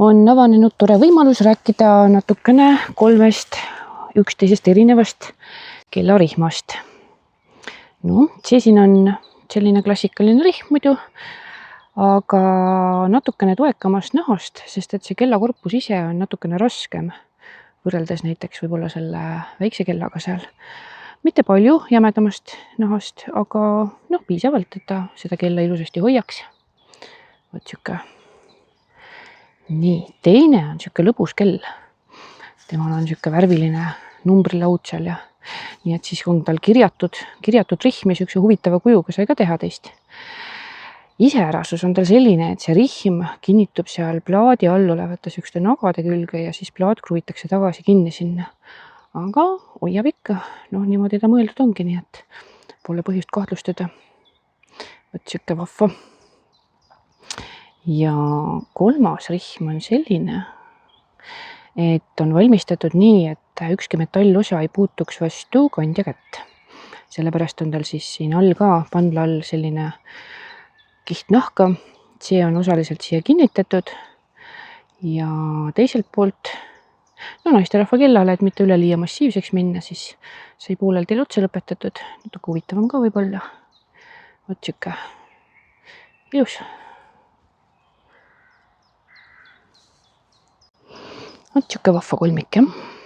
on avanenud tore võimalus rääkida natukene 3 üksteisest erinevast kellarihmast. No, see siin on selline klassikaline rihm muidu, aga natukene toekamast nahast, sest et see kellakorpus ise on natukene raskem võrreldes näiteks võib-olla selle väikse kellaga seal. Mitte palju jämedamast nahast, aga piisavalt, et ta seda kella ilusasti hoiaks. Võt siuke. Nii, teine on siuke lõbus kell. Temal on siuke värviline numbrilaud seal ja nii et siis on tal kirjatud rihmi siukse huvitava kujuga sai ka teha teist. Iseärasus on tal selline, et see rihm kinnitub seal plaadi all olevate siukeste nagade külge ja siis plaat kruvitakse tagasi kinni sinna. Aga hoiab ikka, niimoodi ta mõeldud ongi, nii et pole põhjust kahtlustada. Võt siuke vahva. Ja 3. rihm on selline, et on valmistatud nii, et ükski metallosa ei puutuks vastu kandja kätt. Sellepärast on tal siis siin all ka pandla all selline kihtnahka. See on osaliselt siia kinnitatud ja teiselt poolt naisterahva kellale, et mitte üleliia massiivseks minna, siis sai poolel teil otsa lõpetatud. Natuke huvitavam ka võib-olla. Võt siuke ilus. Võt siuke vahva kolmik, jah.